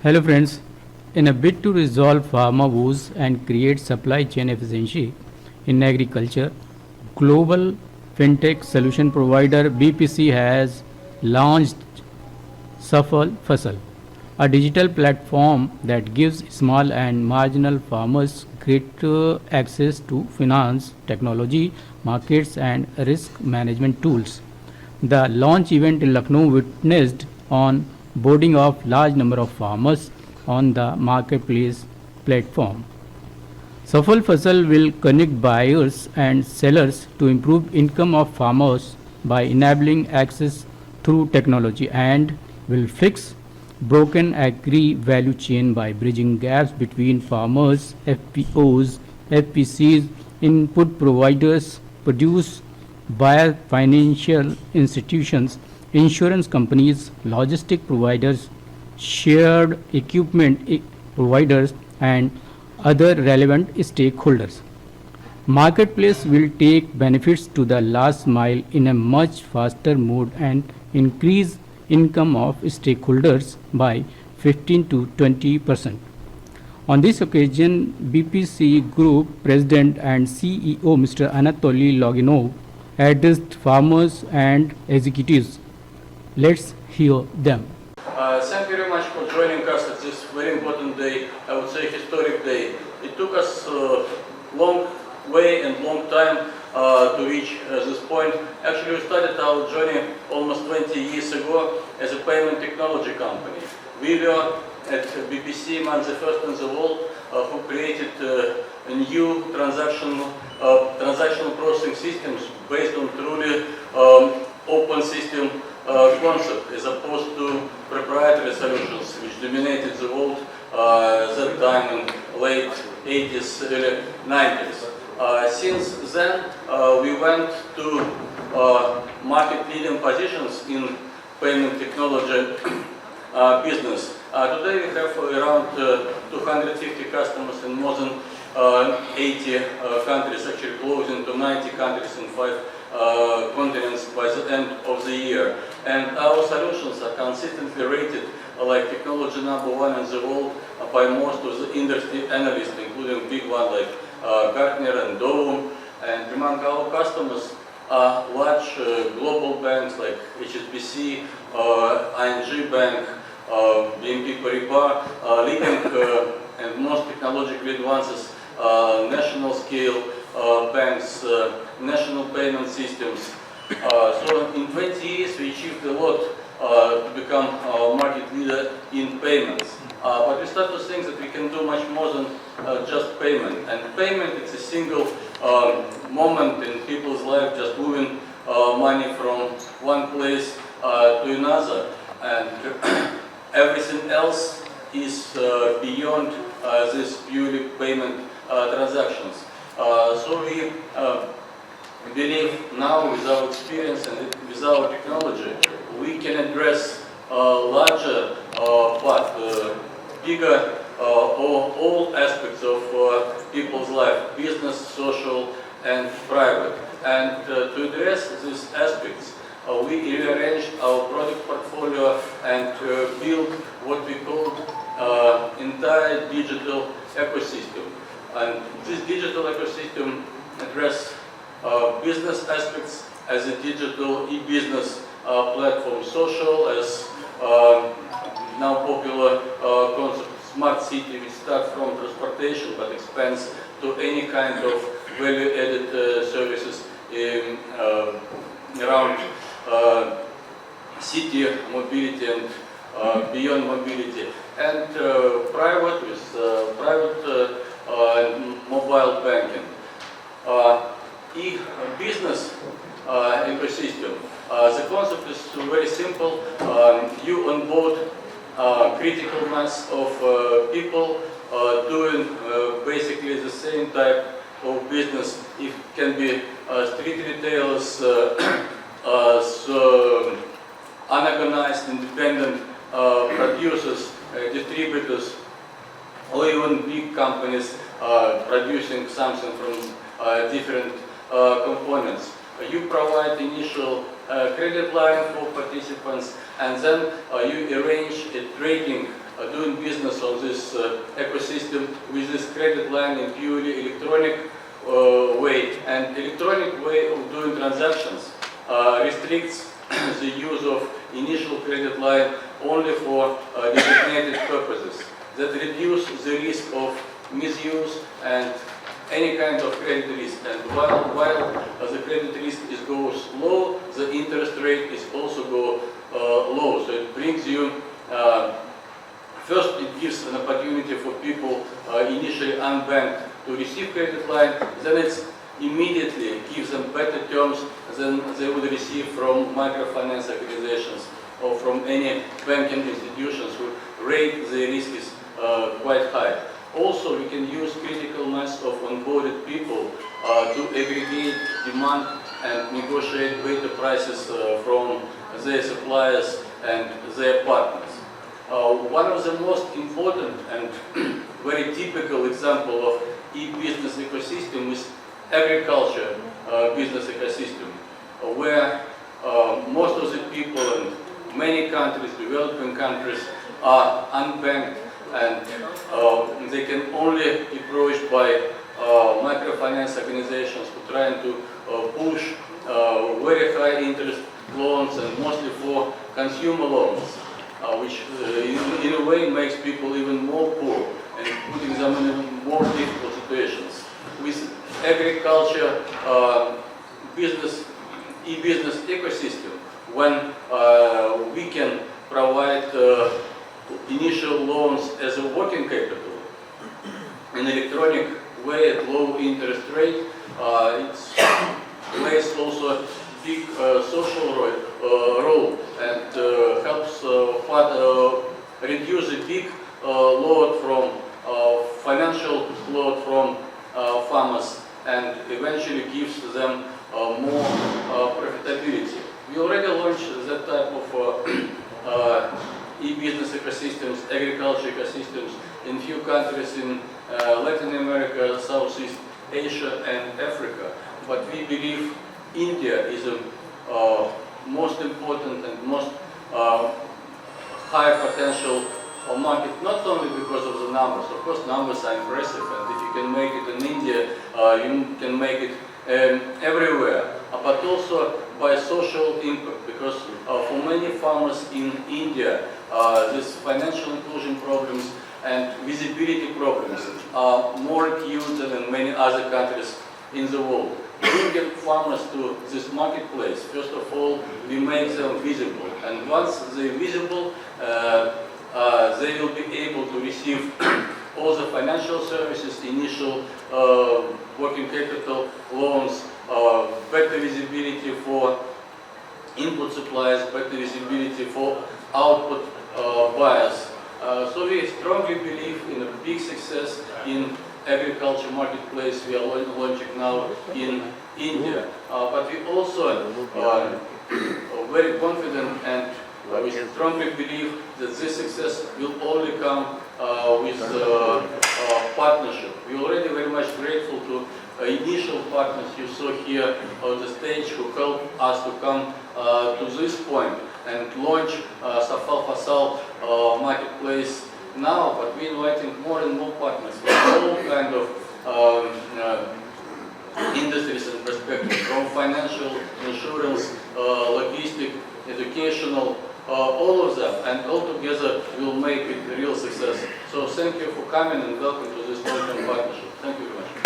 Hello friends, in a bid to resolve farmer woes and create supply chain efficiency in agriculture, global fintech solution provider BPC has launched Safal Fasal, a digital platform that gives small and marginal farmers greater access to finance, technology, markets, and risk management tools. The launch event in Lucknow witnessed on boarding of large number of farmers on the marketplace platform. Safal Fasal will connect buyers and sellers to improve income of farmers by enabling access through technology and will fix broken agri value chain by bridging gaps between farmers, FPOs, FPCs, input providers, produce buyer financial institutions, insurance companies, logistic providers, shared equipment providers, and other relevant stakeholders. Marketplace will take benefits to the last mile in a much faster mode and increase income of stakeholders by 15 to 20%. On this occasion, BPC Group President and CEO Mr. Anatoly Loginov addressed farmers and executives. Let's hear them. Thank you very much for joining us at this very important day, I would say historic day. It took us a long way and long time to reach this point. Actually, we started our journey almost 20 years ago as a payment technology company. We were at BPC among the first in the world who created a new transactional processing systems based on truly open system concept as opposed to proprietary solutions which dominated the world that time in late 80s, early 90s. Since then, we went to market leading positions in payment technology business. Today we have around 250 customers in more than 80 countries, actually closing to 90 countries in 5 continents by the end of the year. And our solutions are consistently rated like technology #1 in the world by most of the industry analysts, including big ones like Gartner and Dow. And among our customers are large global banks like HSBC, ING Bank, BNP Paribas, leading and most technologically advanced national scale banks, national payment systems. So in 20 years we achieved a lot to become a market leader in payments. But we start to think that we can do much more than just payment. And payment is a single moment in people's life, just moving money from one place to another. And everything else is beyond this purely payment transactions. So we believe now with our experience and with our technology, we can address larger but bigger all aspects of people's life, business, social and private. And to address these aspects, we rearranged our product portfolio and built what we call entire digital ecosystem. And this digital ecosystem addresses business aspects as a digital e-business platform, social as now popular concept, smart city, which starts from transportation but expands to any kind of value-added services around city mobility and beyond mobility, and private with private mobile banking. E-business ecosystem. The concept is very simple. You onboard critical mass of people doing basically the same type of business. It can be street retailers, so unorganized, independent producers, distributors, or even big companies producing something from different components. You provide initial credit line for participants, and then you arrange a trading doing business on this ecosystem with this credit line in purely electronic way. And electronic way of doing transactions restricts the use of initial credit line only for designated purposes. That reduce the risk of misuse and any kind of credit risk. And while the credit risk goes low, the interest rate is also go low. So it brings you, first it gives an opportunity for people initially unbanked to receive credit line, then it immediately gives them better terms than they would receive from microfinance organizations or from any banking institutions who rate the risk is quite high. Also, we can use critical mass of onboarded people to aggregate demand and negotiate better prices from their suppliers and their partners. One of the most important and very typical example of e-business ecosystem is agriculture business ecosystem, where most of the people in many countries, developing countries, are unbanked and they can only be approached by microfinance organizations who are trying to push very high interest loans and mostly for consumer loans, which in a way makes people even more poor and putting them in more difficult situations. With agriculture e-business ecosystem, when we can provide initial loans as a working capital in electronic way at low interest rate, it plays also a big social role and helps reduce the big load from financial load from farmers and eventually gives them more profitability. We already launched that type of e-business ecosystems, agriculture ecosystems in few countries in Latin America, Southeast Asia and Africa. But we believe India is the most important and most high potential market, not only because of the numbers. Of course, numbers are impressive, and if you can make it in India, you can make it everywhere. But also by social impact, because for many farmers in India, these financial inclusion problems and visibility problems are more acute than in many other countries in the world. Bringing farmers to this marketplace, first of all, we make them visible, and once they're visible, they will be able to receive all the financial services, initial working capital loans, better visibility for input suppliers, better visibility for output buyers. So we strongly believe in a big success in agriculture marketplace we are launching now in India. But we also very confident and we strongly believe that this success will only come with partnership. We are already very much grateful to initial partners you saw here on the stage who helped us to come to this point and launch Safal Fasal marketplace now, but we're inviting more and more partners from all kind of industries and perspectives, from financial, insurance, logistic, educational, all of them, and all together will make it a real success. So thank you for coming and welcome to this long-term partnership. Thank you very much.